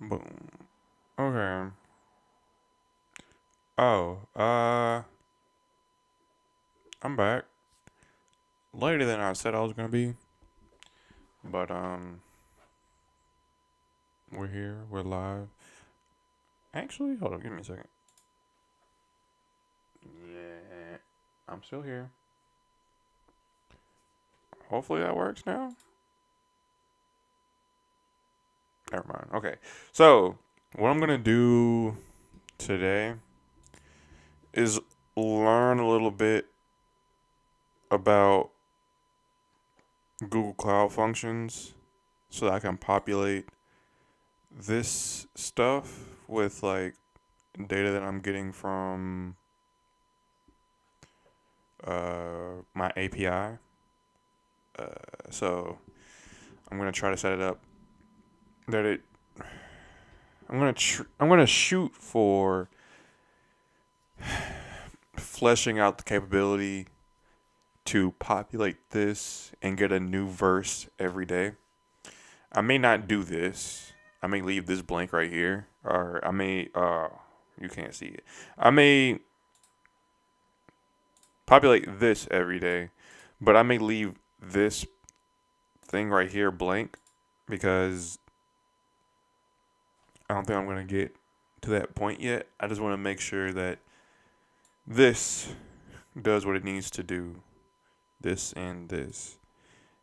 Boom. Okay. Oh, I'm back. Later than I said I was gonna be, but we're here. We're live. Actually, hold on. Give me a second. Yeah, I'm still here. Hopefully that works now. Never mind. Okay. So what I'm gonna do today is learn a little bit about Google Cloud Functions so that I can populate this stuff with like data that I'm getting from my API. So I'm gonna try to set it up that it. I'm gonna shoot for fleshing out the capability to populate this and get a new verse every day. I may not do this. I may leave this blank right here, or I may. You can't see it. I may populate this every day, but I may leave this thing right here blank because I don't think I'm gonna get to that point yet. I just want to make sure that this does what it needs to do. This and this,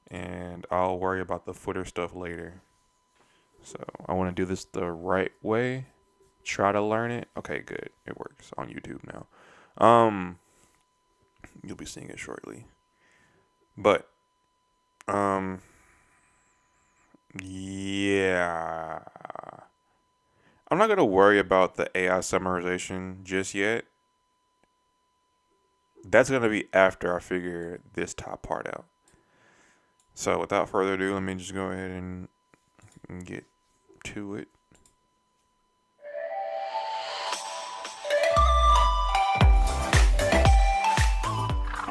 and I'll worry about the footer stuff later. So I want to do this the right way. Try to learn it. Okay, good. It works on YouTube now. You'll be seeing it shortly. But yeah. I'm not gonna worry about the AI summarization just yet. That's gonna be after I figure this top part out. So without further ado, let me just go ahead and get to it.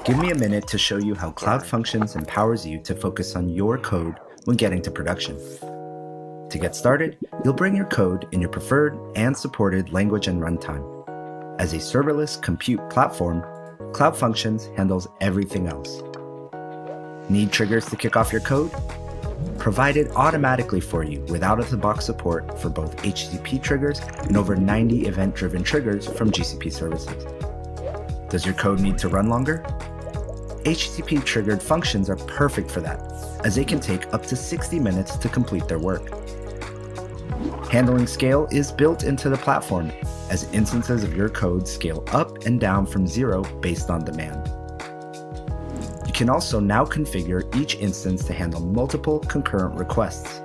Give me a minute to show you how Cloud Sorry. Functions empowers you to focus on your code when getting to production. To get started, you'll bring your code in your preferred and supported language and runtime. As a serverless compute platform, Cloud Functions handles everything else. Need triggers to kick off your code? Provided automatically for you with out-of-the-box support for both HTTP triggers and over 90 event-driven triggers from GCP services. Does your code need to run longer? HTTP triggered functions are perfect for that, as they can take up to 60 minutes to complete their work. Handling scale is built into the platform, as instances of your code scale up and down from zero based on demand. You can also now configure each instance to handle multiple concurrent requests,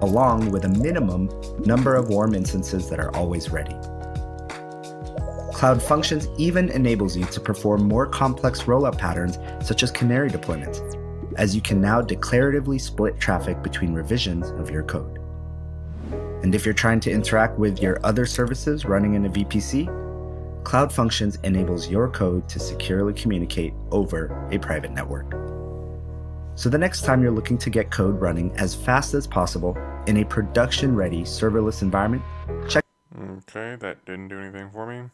along with a minimum number of warm instances that are always ready. Cloud Functions even enables you to perform more complex rollout patterns such as canary deployments, as you can now declaratively split traffic between revisions of your code. And if you're trying to interact with your other services running in a VPC, Cloud Functions enables your code to securely communicate over a private network. So the next time you're looking to get code running as fast as possible in a production-ready serverless environment, check. Okay, that didn't do anything for me.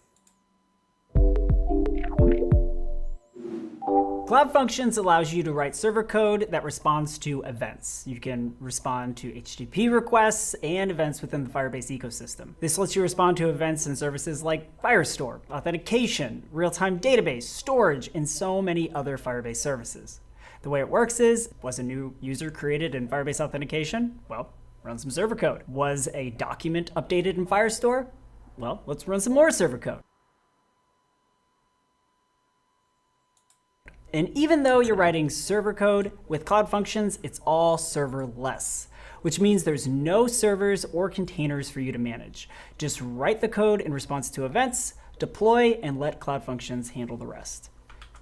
Cloud Functions allows you to write server code that responds to events. You can respond to HTTP requests and events within the Firebase ecosystem. This lets you respond to events and services like Firestore, authentication, real-time database, storage, and so many other Firebase services. The way it works is, was a new user created in Firebase Authentication? Well, run some server code. Was a document updated in Firestore? Well, let's run some more server code. And even though you're writing server code, with Cloud Functions, it's all serverless, which means there's no servers or containers for you to manage. Just write the code in response to events, deploy, and let Cloud Functions handle the rest.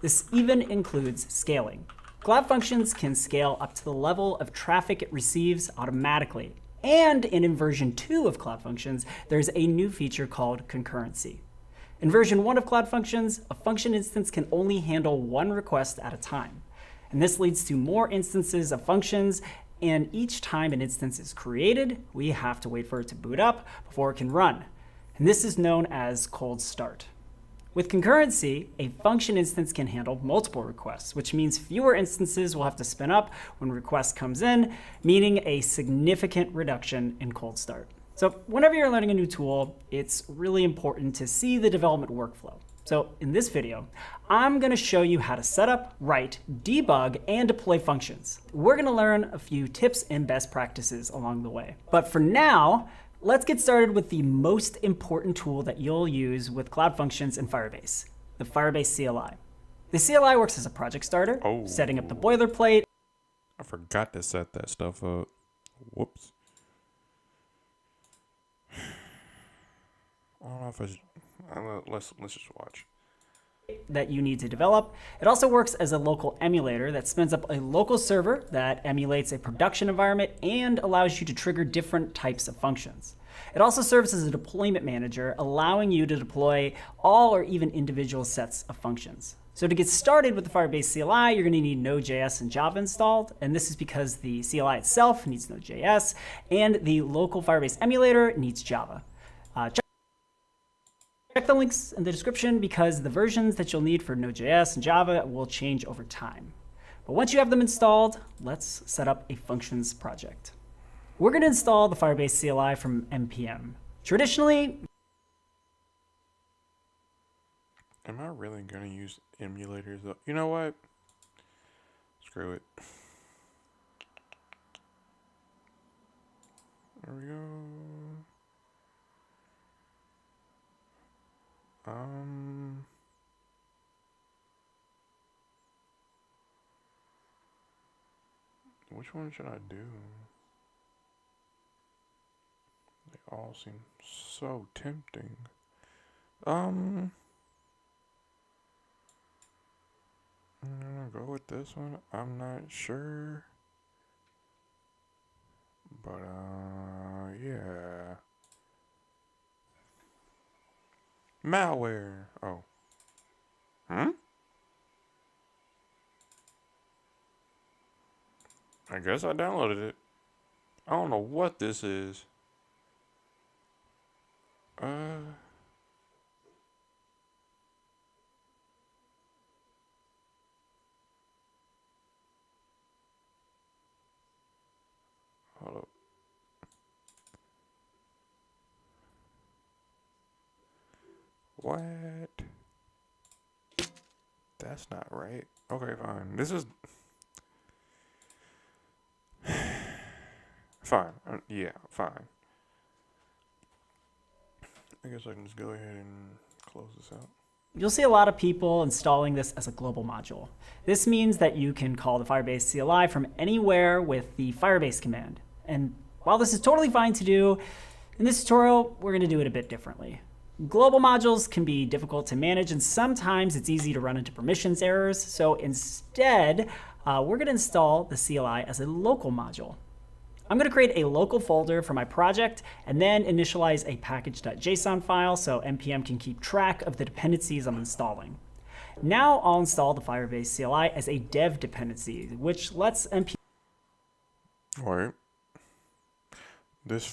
This even includes scaling. Cloud Functions can scale up to the level of traffic it receives automatically. And in version 2 of Cloud Functions, there's a new feature called concurrency. In version 1 of Cloud Functions, a function instance can only handle one request at a time. And this leads to more instances of functions And each time an instance is created, we have to wait for it to boot up before it can run. And this is known as cold start. With concurrency, a function instance can handle multiple requests, which means fewer instances will have to spin up when a request comes in, meaning a significant reduction in cold start. So whenever you're learning a new tool, it's really important to see the development workflow. So in this video, I'm going to show you how to set up, write, debug, and deploy functions. We're going to learn a few tips and best practices along the way. But for now, let's get started with the most important tool that you'll use with Cloud Functions in Firebase, the Firebase CLI. The CLI works as a project starter, setting up the boilerplate. I forgot to set that stuff up. Whoops. I don't know if I should. Let's just watch. That you need to develop. It also works as a local emulator that spins up a local server that emulates a production environment and allows you to trigger different types of functions. It also serves as a deployment manager, allowing you to deploy all or even individual sets of functions. So to get started with the Firebase CLI, you're going to need Node.js and Java installed, and this is because the CLI itself needs Node.js and the local Firebase emulator needs Java. Check the links in the description because the versions that you'll need for Node.js and Java will change over time. But once you have them installed, let's set up a functions project. We're going to install the Firebase CLI from npm. Traditionally, Am I really going to use emulators though? You know what? Screw it. There we go. Which one should I do? They all seem so tempting. I'm gonna go with this one. I'm not sure. But, yeah. Malware. Oh. I guess I downloaded it. I don't know what this is. Hold up. What? That's not right. Okay, fine. This is fine. Yeah, fine. I guess I can just go ahead and close this out. you'll see a lot of people installing this as a global module. This means that you can call the Firebase CLI from anywhere with the Firebase command. And while this is totally fine to do, in this tutorial, we're going to do it a bit differently. Global modules can be difficult to manage, and sometimes it's easy to run into permissions errors. So instead, we're going to install the CLI as a local module. I'm going to create a local folder for my project and then initialize a package.json file so npm can keep track of the dependencies I'm installing. Now I'll install the Firebase CLI as a dev dependency, which lets npm. Wait. This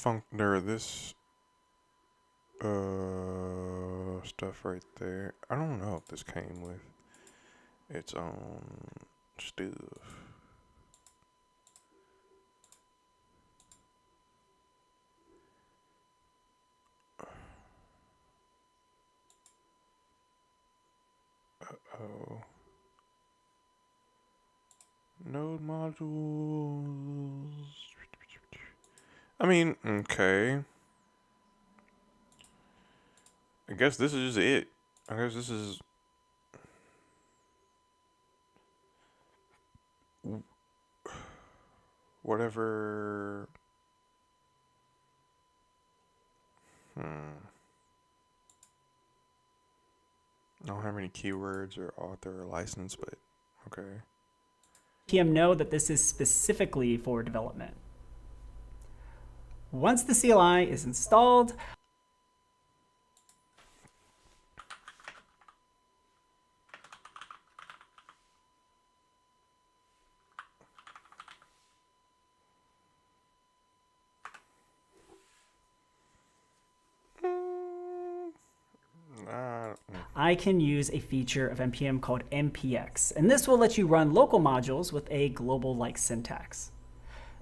stuff right there. I don't know if this came with its own stuff. Uh-oh. Node modules. I mean, okay. I guess this is it. I guess this is whatever. I don't have any keywords or author or license, but okay. npm know that this is specifically for development. Once the CLI is installed, I can use a feature of NPM called NPX, and this will let you run local modules with a global-like syntax.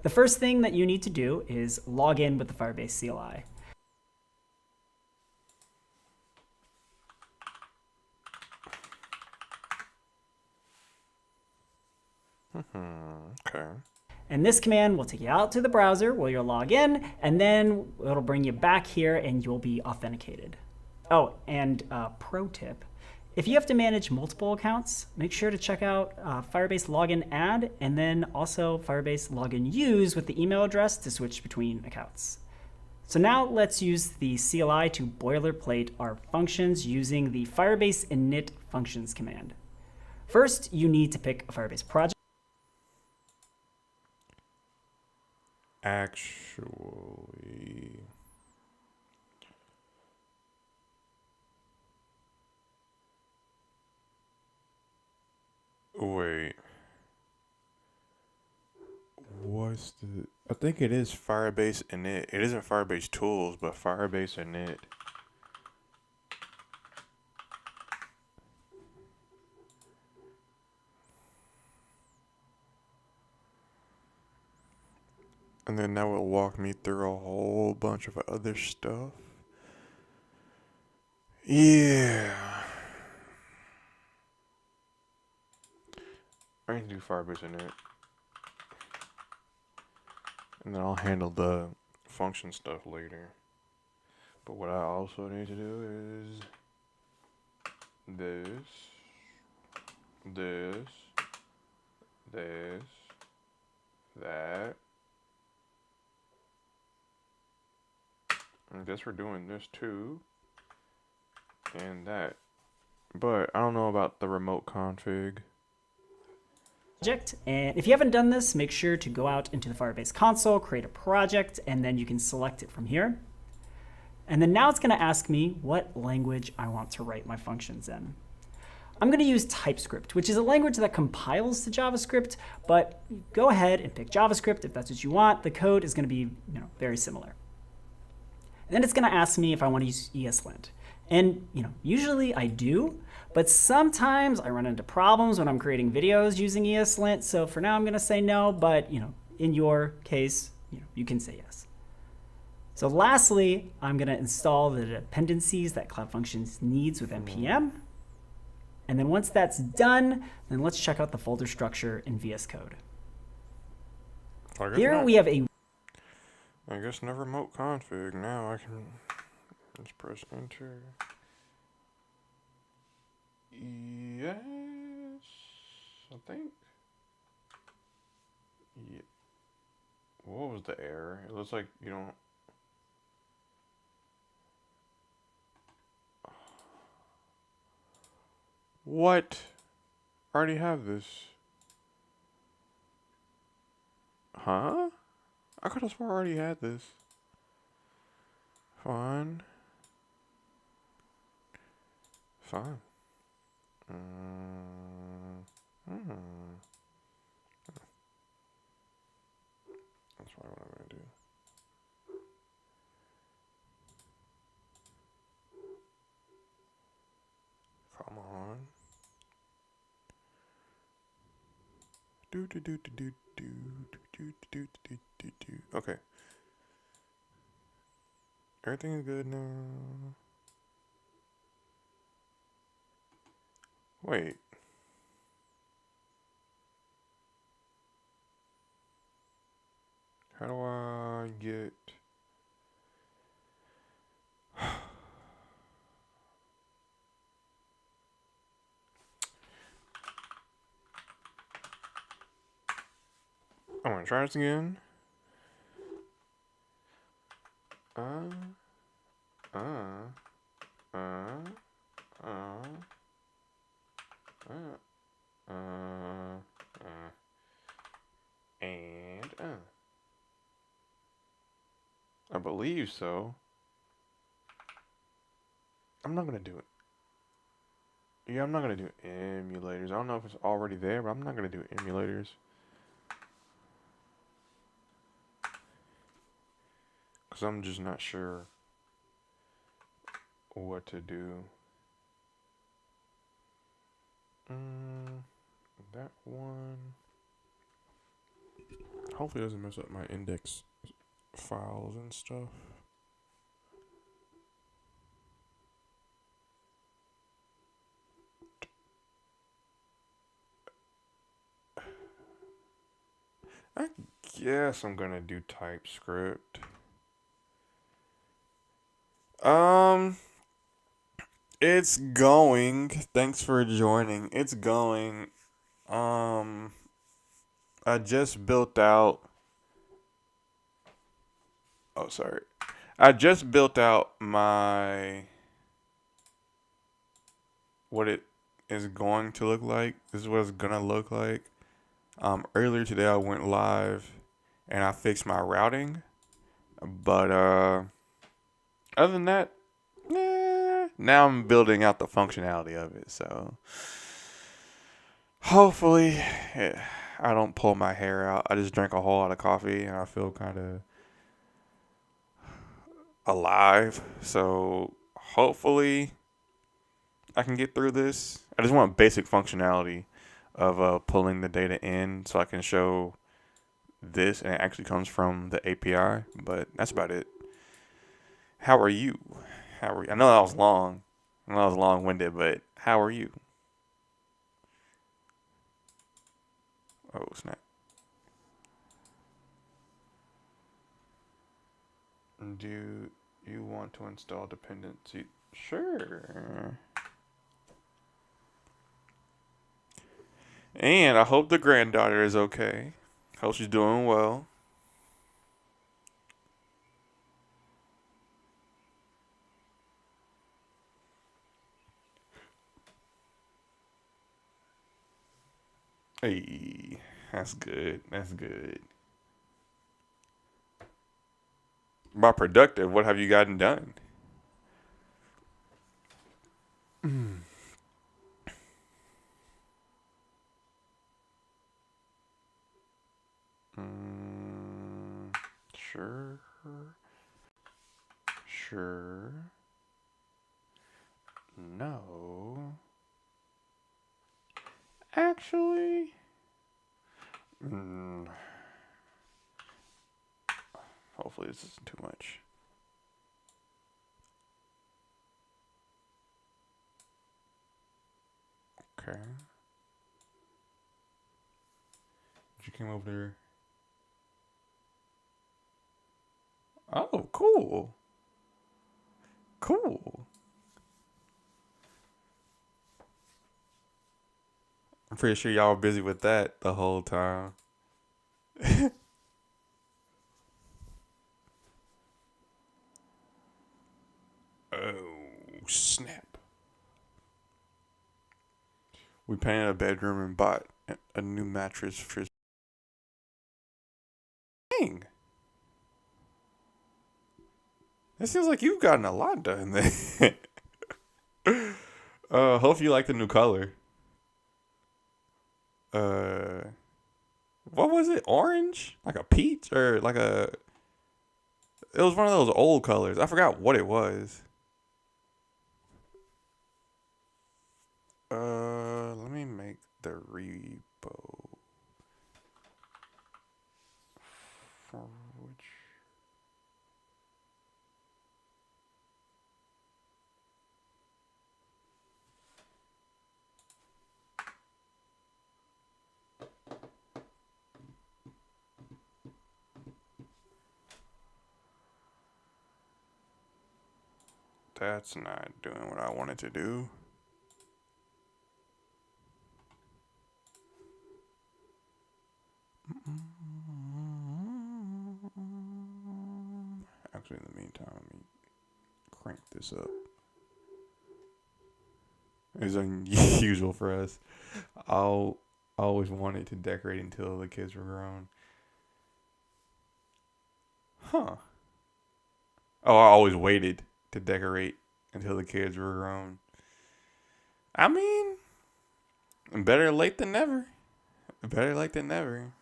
The first thing that you need to do is log in with the Firebase CLI. Okay. And this command will take you out to the browser where you'll log in, and then it'll bring you back here and you'll be authenticated. Oh, and pro tip, if you have to manage multiple accounts, make sure to check out Firebase Login Add, and then also Firebase Login Use with the email address to switch between accounts. So now let's use the CLI to boilerplate our functions using the Firebase init functions command. First, you need to pick a Firebase project. Actually, wait. What's the? I think it is Firebase init. It isn't Firebase tools, but Firebase init. And then that will walk me through a whole bunch of other stuff. Yeah. I can do Firebase init. And then I'll handle the function stuff later. But what I also need to do is this, that. I guess we're doing this too. And that. But I don't know about the remote config. And if you haven't done this, make sure to go out into the Firebase console, create a project, and then you can select it from here. And then now it's going to ask me what language I want to write my functions in. I'm going to use TypeScript, which is a language that compiles to JavaScript, but go ahead and pick JavaScript if that's what you want. The code is going to be very similar. And then it's going to ask me if I want to use ESLint. And usually I do, but sometimes I run into problems when I'm creating videos using ESLint. So for now I'm going to say no, but in your case, you can say yes. So lastly, I'm going to install the dependencies that Cloud Functions needs with NPM. And then once that's done, then let's check out the folder structure in VS Code. Here we have a I guess no remote config. Now I can just press enter. Yes, I think. Yeah. What was the error? It looks like you don't. What? I already have this. Huh? I could have swore I already had this. Fine. Fine. That's probably what I'm gonna do. Come on. Okay. Everything is good now. Wait. How do I get... I'm gonna try this again. I believe so. I'm not gonna do it. Yeah, I'm not gonna do emulators. I don't know if it's already there, but I'm not gonna do emulators. Because I'm just not sure what to do. That one. Hopefully it doesn't mess up my index files and stuff. I guess I'm gonna do TypeScript. It's going. Thanks for joining. It's going. I just built out. Oh, sorry. I just built out my what it is going to look like. This is what it's gonna look like. Earlier today I went live and I fixed my routing, but other than that, now I'm building out the functionality of it. So hopefully, I don't pull my hair out. I just drank a whole lot of coffee and I feel kind of alive. So hopefully, I can get through this. I just want basic functionality of pulling the data in so I can show this and it actually comes from the API. But that's about it. How are you? How are you? I know that was long. I know that was long-winded, but how are you? Oh, snap. Do you want to install dependency? Sure. And I hope the granddaughter is okay. Hope she's doing well. Hey, that's good. That's good. By productive, what have you gotten done? Sure. Sure. No. Actually. Hopefully this isn't too much. Okay. You came over there. Oh, cool. Cool. I'm pretty sure y'all were busy with that the whole time. Oh, snap. We painted a bedroom and bought a new mattress for. Dang. It seems like you've gotten a lot done there. Hope you like the new color. What was it? Orange? Like a peach or like a? It was one of those old colors. I forgot what it was. Let me make the repo. For which? That's not doing what I wanted to do. Actually, in the meantime, let me crank this up. It's unusual for us. I always wanted to decorate until the kids were grown. Huh. Oh, I always waited to decorate until the kids were grown. I mean, better late than never. Better late than never.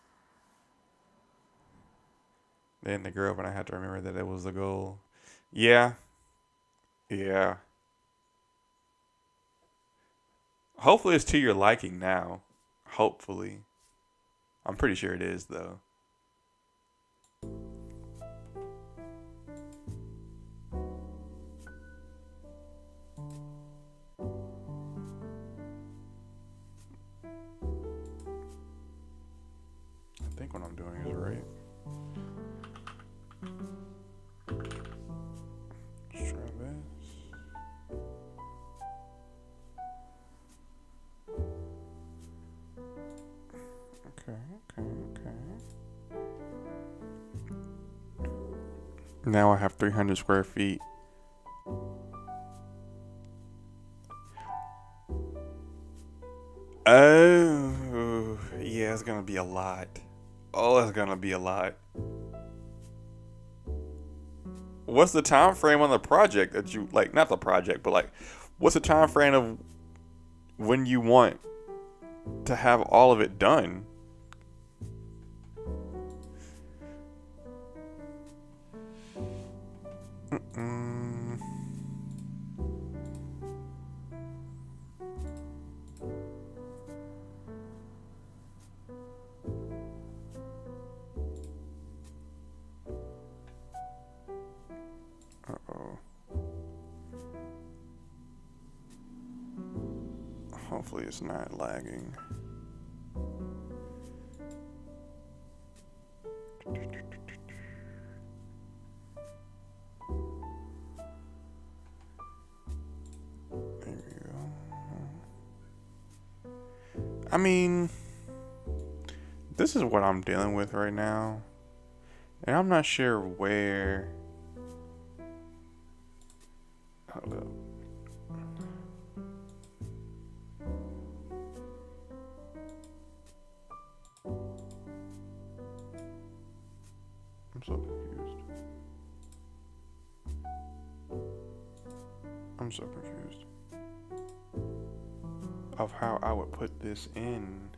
Then they grow up and I had to remember that it was the goal. Yeah. Yeah. Hopefully it's to your liking now. Hopefully. I'm pretty sure it is, though. I think what I'm doing is right. Let's try this. Okay. Now I have 300 square feet. Oh, yeah, it's gonna be a lot. Oh, it's gonna be a lot. What's the time frame on the project that you like? Not the project, but like, what's the time frame of when you want to have all of it done? Uh-oh. Hopefully it's not lagging. There we go. I mean, this is what I'm dealing with right now. And I'm not sure where. Hold up. I'm so confused. I'm so confused of how I would put this in.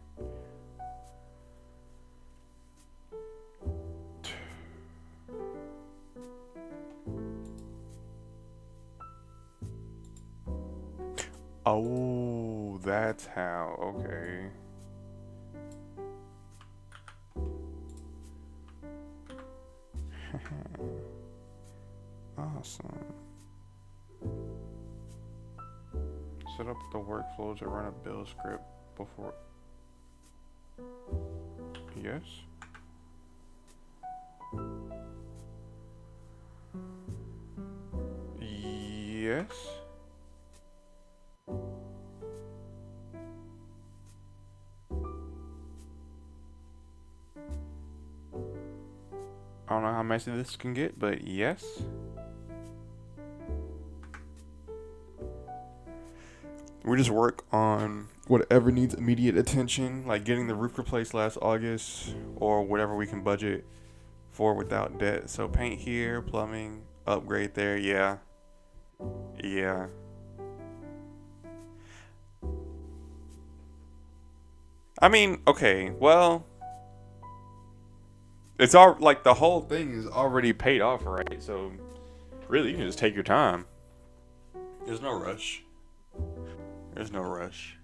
Oh, that's how. Okay. Awesome. Set up the workflow to run a build script before. Yes. Yes. I don't know how messy this can get, but yes. We just work on whatever needs immediate attention, like getting the roof replaced last August, or whatever we can budget for without debt. So paint here, plumbing, upgrade there, yeah. Yeah. I mean, okay, well, it's all like the whole thing is already paid off, right? So really, you can just take your time. There's no rush. There's no rush.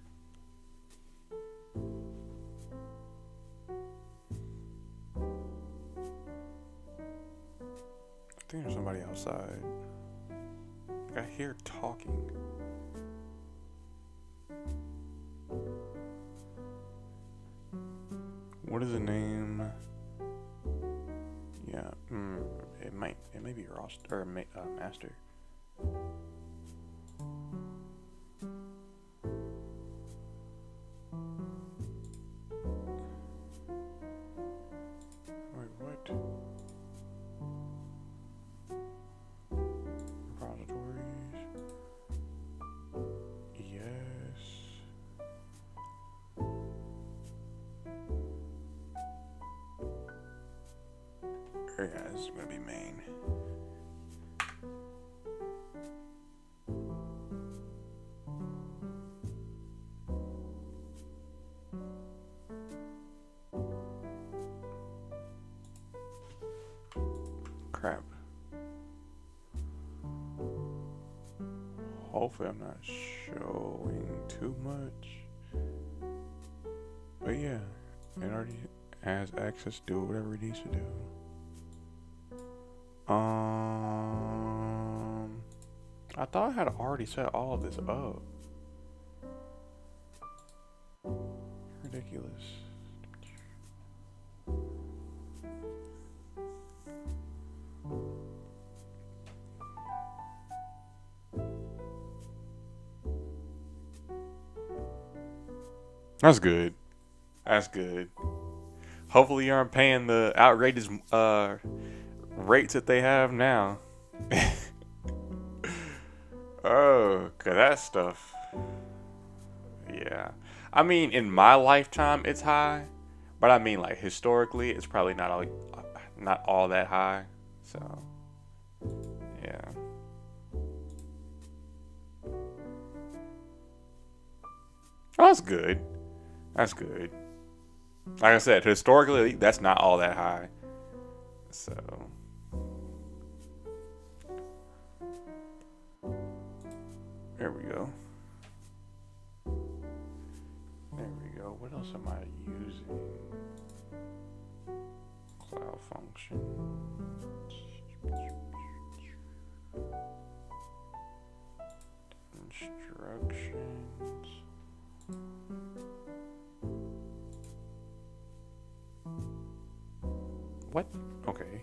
I think there's somebody outside. I hear talking. What is the name? Yeah, it may be Ross or Master. Wait, what? Repositories. Yes. Alright guys, this is gonna be main. Crap. hopefully I'm not showing too much. But yeah, it already has access to do whatever it needs to do. I thought I had already set all of this up. Ridiculous. That's good. That's good. Hopefully you aren't paying the outrageous rates that they have now. Oh, 'cause that stuff. Yeah. I mean, in my lifetime, it's high. But I mean, like, historically, it's probably not all that high. So, yeah. Oh, that's good. That's good. Like I said, historically, that's not all that high. So. There we go. There we go. What else am I using? Cloud function. Instructions. What? Okay.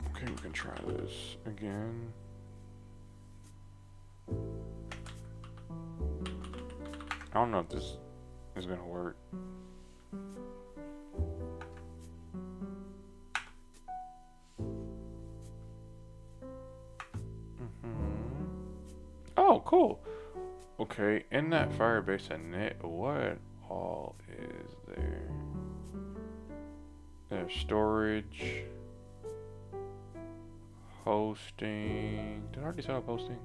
Okay, we can try this again. I don't know if this is gonna work. Oh, cool. Okay, in that Firebase init, what all is there? There's storage, hosting. Did I already set up hosting?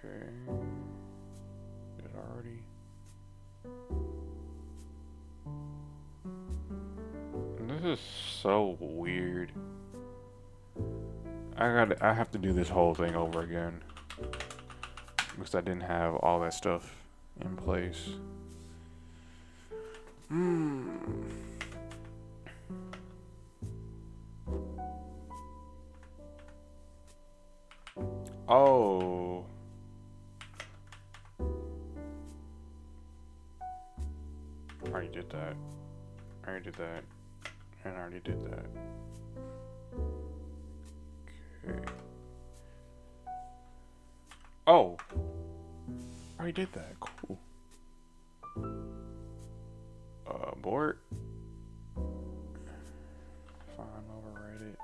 Okay. Did I already? This is so weird. I have to do this whole thing over again because I didn't have all that stuff in place. Oh. I already did that. I already did that. And I already did that. Okay. Oh. I already did that. Cool. Abort. Fine, overwrite it.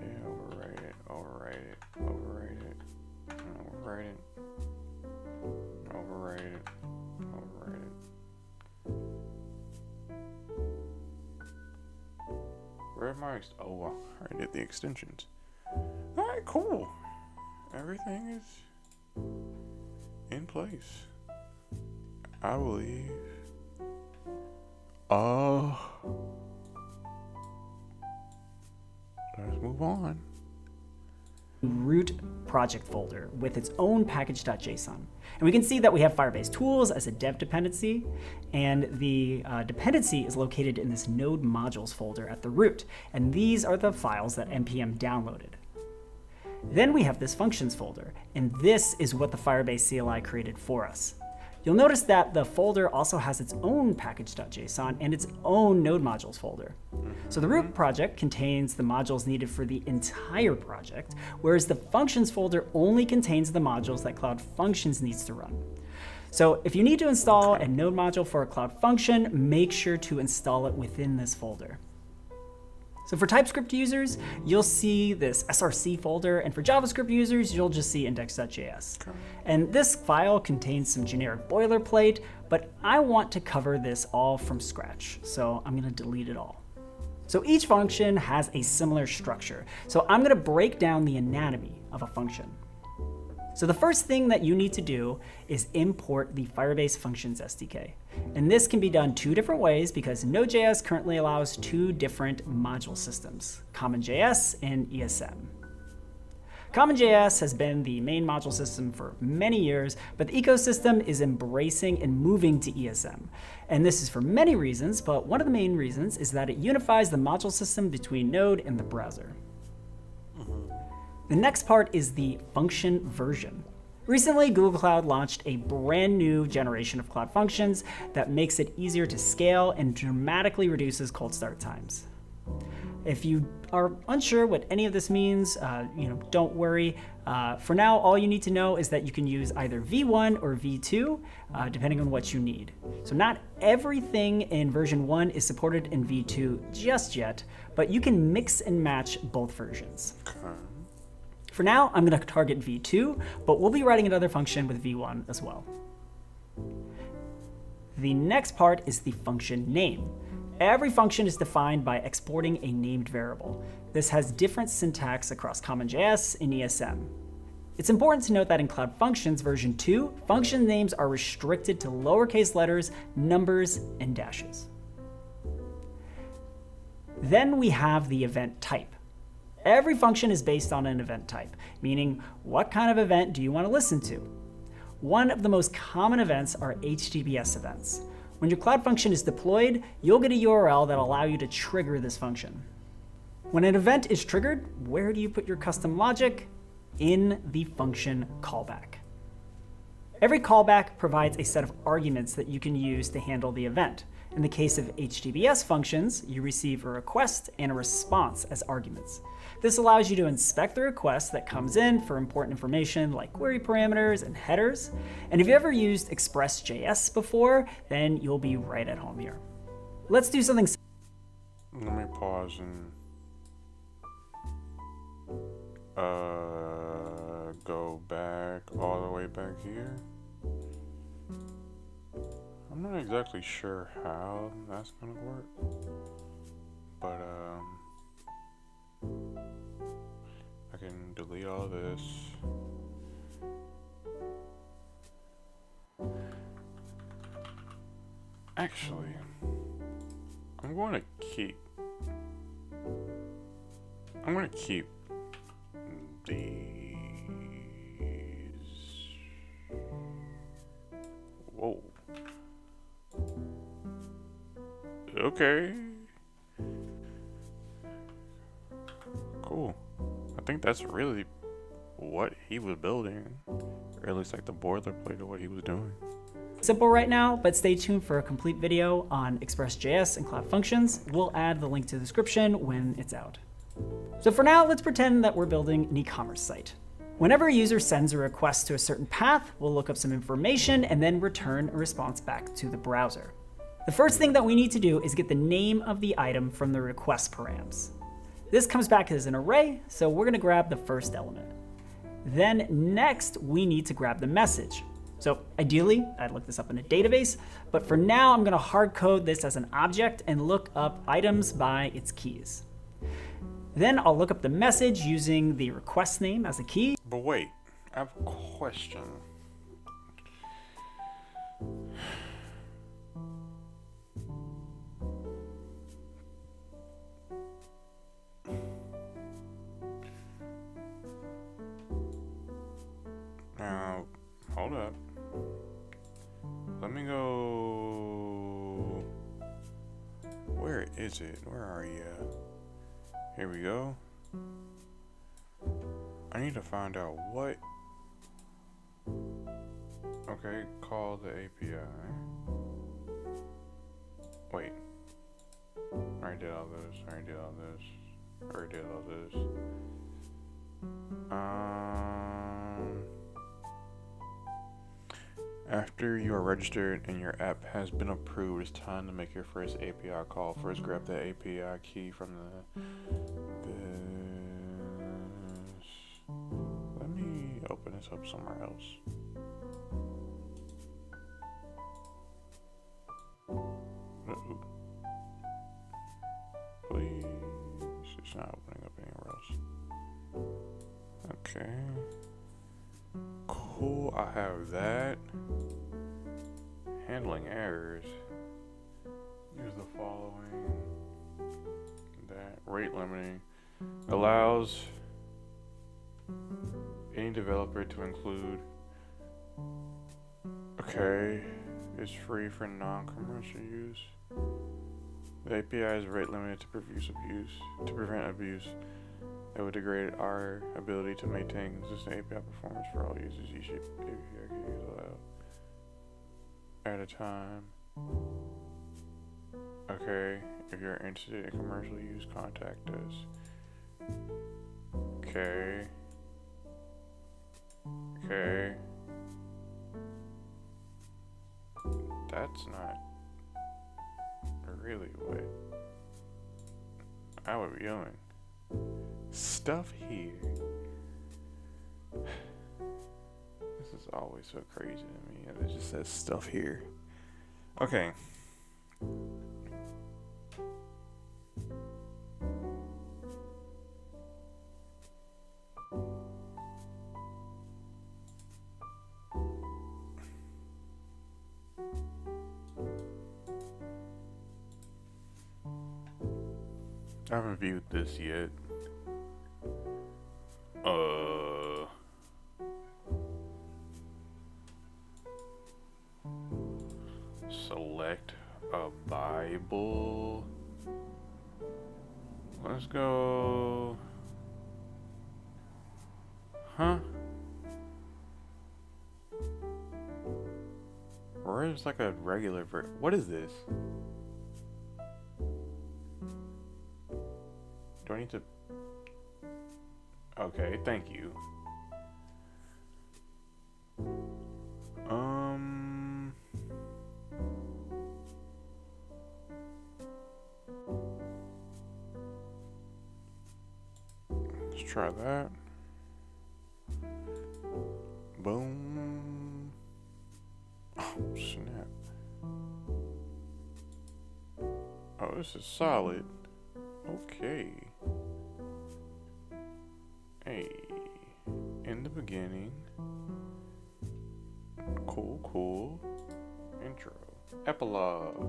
Yeah, overwrite it. Overwrite it. Overwrite it. Overwrite it. Overwrite it. Overwrite it. Where am I? Oh, I already did the extensions. Alright, cool. Everything is in place, I believe. Let's move on. Root project folder with its own package.json. And we can see that we have Firebase tools as a dev dependency, and the dependency is located in this node modules folder at the root. And these are the files that npm downloaded. Then we have this functions folder, and this is what the Firebase CLI created for us. You'll notice that the folder also has its own package.json and its own node modules folder. So the root project contains the modules needed for the entire project, whereas the functions folder only contains the modules that Cloud Functions needs to run. So if you need to install a node module for a Cloud Function, make sure to install it within this folder. So for TypeScript users, you'll see this src folder, and for JavaScript users, you'll just see index.js. And this file contains some generic boilerplate, but I want to cover this all from scratch, so I'm gonna delete it all. So each function has a similar structure. So I'm going to break down the anatomy of a function. So the first thing that you need to do is import the Firebase Functions SDK. And this can be done two different ways because Node.js currently allows two different module systems, CommonJS and ESM. CommonJS has been the main module system for many years, but the ecosystem is embracing and moving to ESM. And this is for many reasons, but one of the main reasons is that it unifies the module system between Node and the browser. The next part is the function version. Recently, Google Cloud launched a brand new generation of Cloud Functions that makes it easier to scale and dramatically reduces cold start times. If you are unsure what any of this means, don't worry. For now, all you need to know is that you can use either V1 or V2, depending on what you need. So not everything in version 1 is supported in V2 just yet, but you can mix and match both versions. For now, I'm going to target V2, but we'll be writing another function with V1 as well. The next part is the function name. Every function is defined by exporting a named variable. This has different syntax across CommonJS and ESM. It's important to note that in Cloud Functions version 2, function names are restricted to lowercase letters, numbers, and dashes. Then we have the event type. Every function is based on an event type, meaning what kind of event do you want to listen to? One of the most common events are HTTPS events. When your Cloud Function is deployed, you'll get a URL that will allow you to trigger this function. When an event is triggered, where do you put your custom logic? In the function callback. Every callback provides a set of arguments that you can use to handle the event. In the case of HTTPS functions, you receive a request and a response as arguments. This allows you to inspect the request that comes in for important information like query parameters and headers. And if you ever used Express.js before, then you'll be right at home here. Let's do something. Let me pause and go back all the way back here. I'm not exactly sure how that's gonna work, but I can delete all this. Actually, I'm gonna keep these. Whoa. Okay. Cool. I think that's really what he was building, or at least like the boilerplate of what he was doing. Simple right now, but stay tuned for a complete video on Express.js and Cloud Functions. We'll add the link to the description when it's out. So for now, let's pretend that we're building an e-commerce site. Whenever a user sends a request to a certain path, we'll look up some information and then return a response back to the browser. The first thing that we need to do is get the name of the item from the request params. This comes back as an array, so we're gonna grab the first element. Then next, we need to grab the message. So ideally, I'd look this up in a database, but for now, I'm gonna hard code this as an object and look up items by its keys. Then I'll look up the message using the request name as a key. But wait, I have a question. Now, hold up. Let me go. Where is it? Where are you? Here we go. I need to find out what. Okay, call the API. Wait. I already did all this. I already did all this. I already did all this. After you are registered and your app has been approved, it's time to make your first API call. First, grab the API key from this. Let me open this up somewhere else. Please. It's not opening up anywhere else. Okay. Cool. I have that. Handling errors. Use the following. That. Rate limiting. Allows any developer to include. Okay. Is free for non-commercial use. The API is rate limited to prevent abuse. It would degrade our ability to maintain consistent API performance for all users. Each API can use allowed at a time. Okay, if you're interested in commercial use, contact us. Okay. Okay. That's not really what I would be doing. Stuff here. This is always so crazy to me. It just says stuff here. Okay. I haven't viewed this yet. Select a Bible. Let's go. Huh? Where's like a regular what is this? Do I need to? Okay, thank you. Let's try that. Boom. Oh, snap. Oh, this is solid. Okay. Hey, in the beginning. Cool. Intro. Epilogue.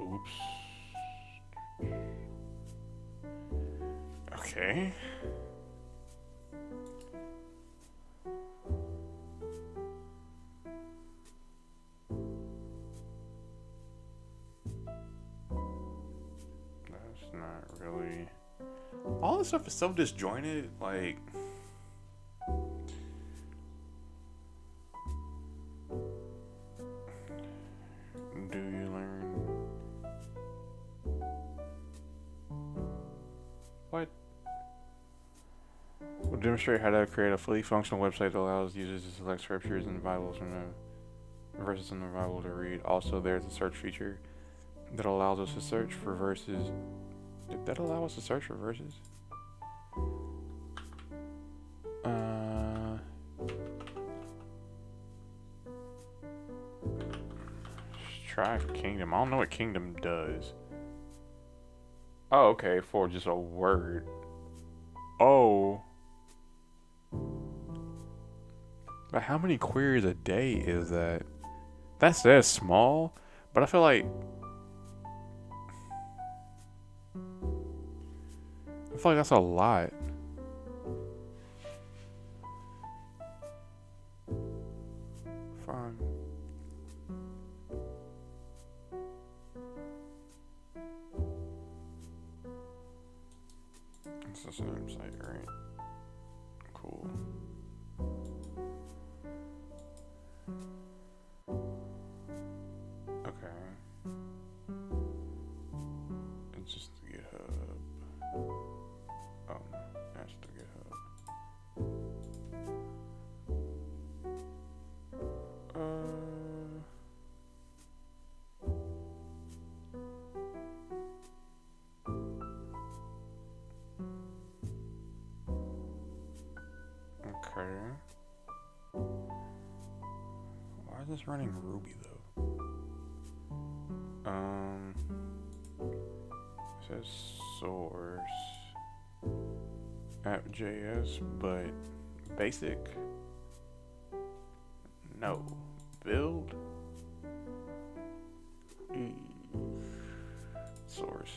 Oops. Okay. Not really. All this stuff is so disjointed. Like, do you learn? What? We'll demonstrate how to create a fully functional website that allows users to select scriptures and Bibles from the verses in the Bible to read. Also, there's a search feature that allows us to search for verses. Did that allow us to search for verses? Let's try Kingdom. I don't know what Kingdom does. Oh, okay, for just a word. Oh. But how many queries a day is that? That says small, but I feel like that's a lot. Fine. It's the same site, right? Cool. Okay. It's just the GitHub. Oh, that's the GitHub. Okay. Why is this running Ruby though? It says source app.js, but basic? No. Build? Source.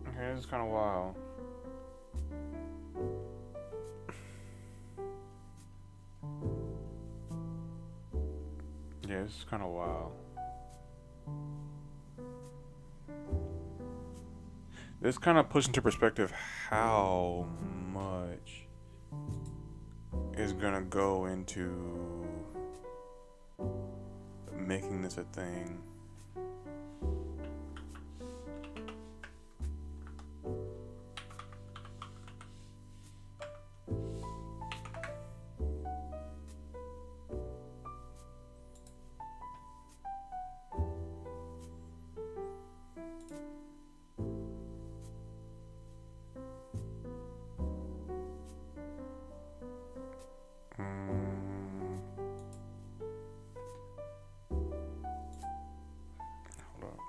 Okay, this is kind of wild. Yeah, this is kind of wild. This kind of puts into perspective how much is gonna go into making this a thing. Hold up.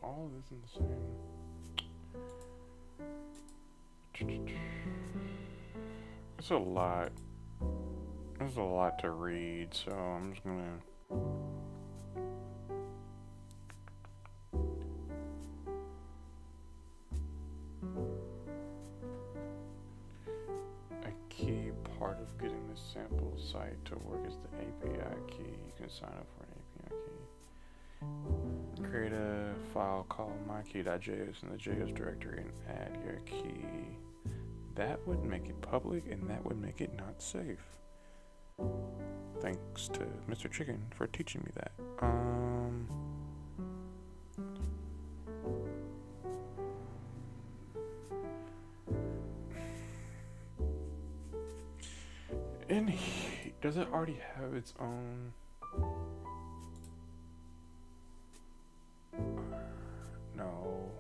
All of this in the same. It's a lot. There's a lot to read, so I'm just gonna. A key part of getting this sample site to work is the API key. You can sign up for an API key. Create a file called mykey.js in the JS directory and add your key. That would make it public and that would make it not safe. Thanks to Mr. Chicken for teaching me that. And does it already have its own? No.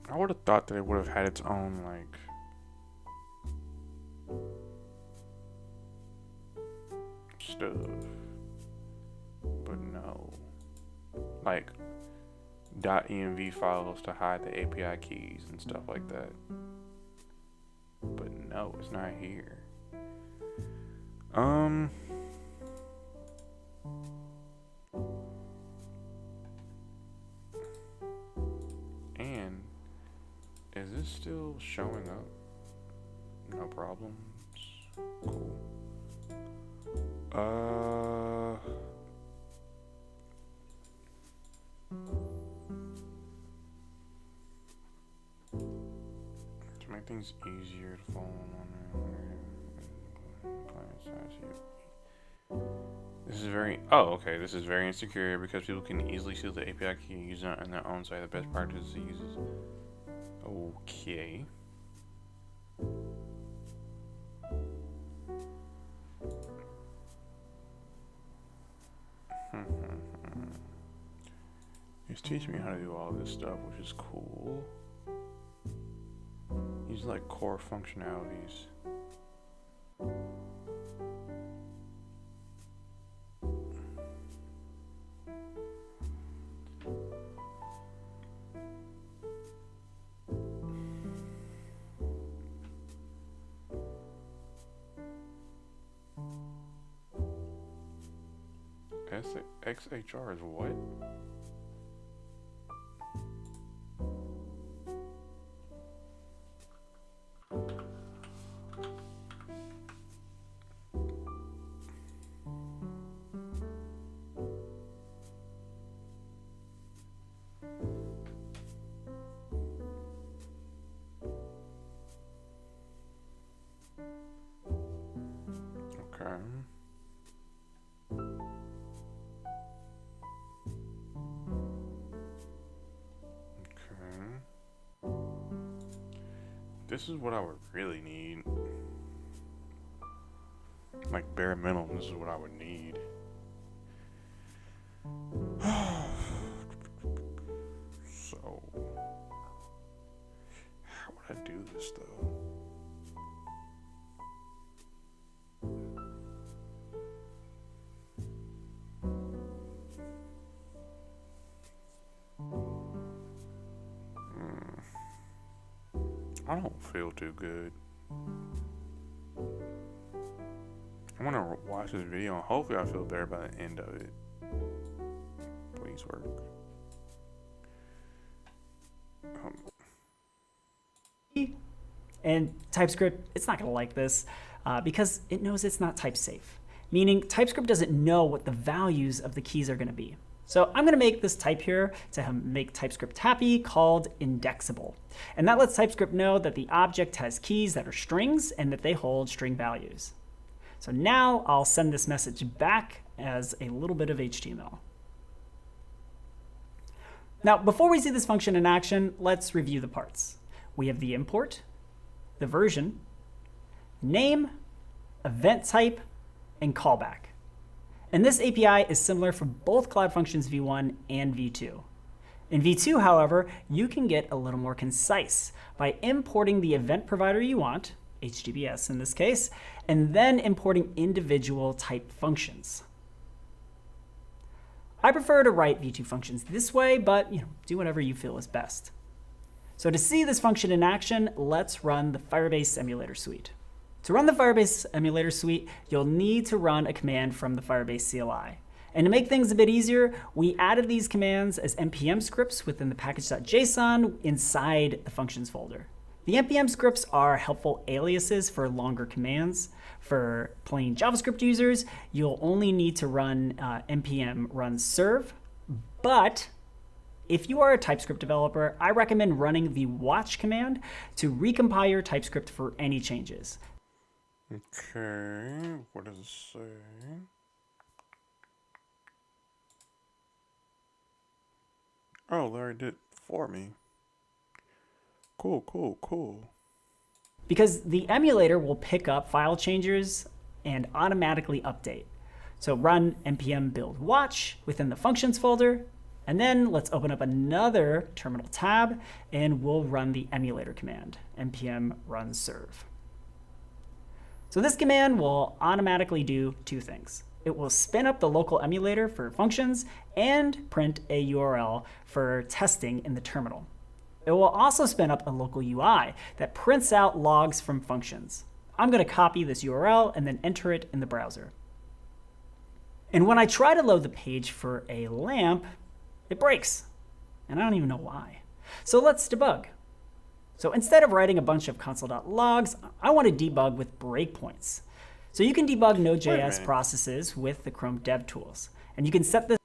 I would have thought that it would have had its own, like, stuff. But no. Like, .env files to hide the API keys and stuff like that. But no, it's not here. And is this still showing up? No problems. Cool. To make things easier to follow on. This is very. Oh, okay. This is very insecure because people can easily steal the API key and use it on their own site. The best practice is to use it. Okay. He's teaching me how to do all this stuff, which is cool. Use like core functionalities. XHR is what? Okay. Okay. This is what I would really need. Like bare minimum, this is what I would need. So, how would I do this though? I don't feel too good. I want to watch this video and hopefully I feel better by the end of it. Please work. And TypeScript, it's not going to like this because it knows it's not type safe, meaning TypeScript doesn't know what the values of the keys are going to be. So I'm going to make this type here to make TypeScript happy called indexable. And that lets TypeScript know that the object has keys that are strings and that they hold string values. So now I'll send this message back as a little bit of HTML. Now, before we see this function in action, let's review the parts. We have the import, the version, name, event type, and callback. And this API is similar for both Cloud Functions v1 and v2. In v2, however, you can get a little more concise by importing the event provider you want, HTTPS in this case, and then importing individual type functions. I prefer to write v2 functions this way, but do whatever you feel is best. So to see this function in action, let's run the Firebase Emulator Suite. To run the Firebase Emulator Suite, you'll need to run a command from the Firebase CLI. And to make things a bit easier, we added these commands as npm scripts within the package.json inside the functions folder. The npm scripts are helpful aliases for longer commands. For plain JavaScript users, you'll only need to run npm run serve. But if you are a TypeScript developer, I recommend running the watch command to recompile your TypeScript for any changes. Okay, what does it say? Oh, they already did it for me. Cool, cool, cool. Because the emulator will pick up file changes and automatically update. So run npm build watch within the functions folder, and then let's open up another terminal tab and we'll run the emulator command, npm run serve. So this command will automatically do two things. It will spin up the local emulator for functions and print a URL for testing in the terminal. It will also spin up a local UI that prints out logs from functions. I'm going to copy this URL and then enter it in the browser. And when I try to load the page for a lamp, it breaks. And I don't even know why. So let's debug. So instead of writing a bunch of console.logs, I want to debug with breakpoints. So you can debug Node.js processes with the Chrome DevTools. And you can set this.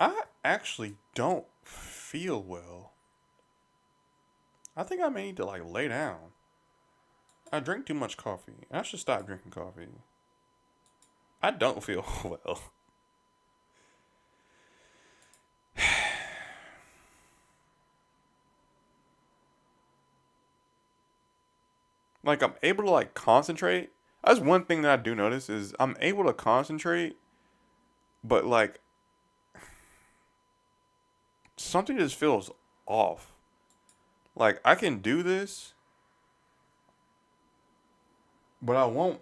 I actually don't feel well. I think I may need to lay down. I drink too much coffee. I should stop drinking coffee. I don't feel well. I'm able to concentrate. That's one thing that I do notice is I'm able to concentrate, but something just feels off. I can do this, but I won't.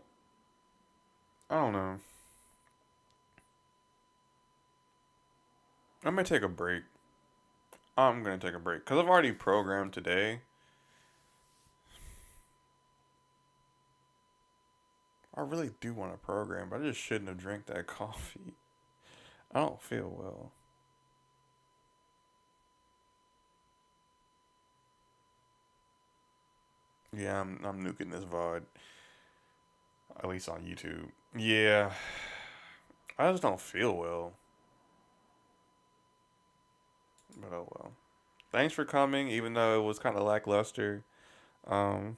I don't know. I might take a break. I'm gonna take a break because I've already programmed today. I really do want to program, but I just shouldn't have drank that coffee. I don't feel well. Yeah, I'm nuking this VOD. At least on YouTube. Yeah. I just don't feel well. But oh well. Thanks for coming, even though it was kind of lackluster. Um,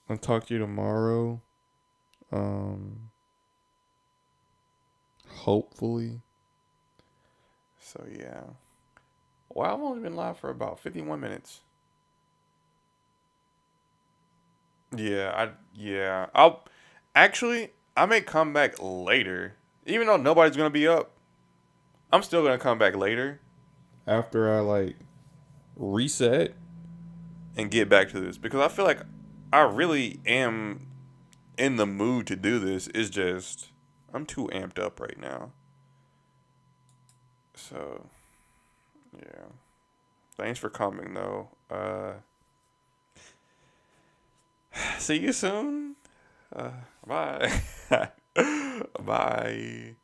I'll talk to you tomorrow. Um, hopefully. So yeah. Well, I've only been live for about 51 minutes. I'll actually I may come back later. Even though nobody's gonna be up. I'm still gonna come back later. After I like reset and get back to this. Because I feel like I really am in the mood to do this. It's just I'm too amped up right now. So yeah. Thanks for coming though. See you soon. Bye. Bye.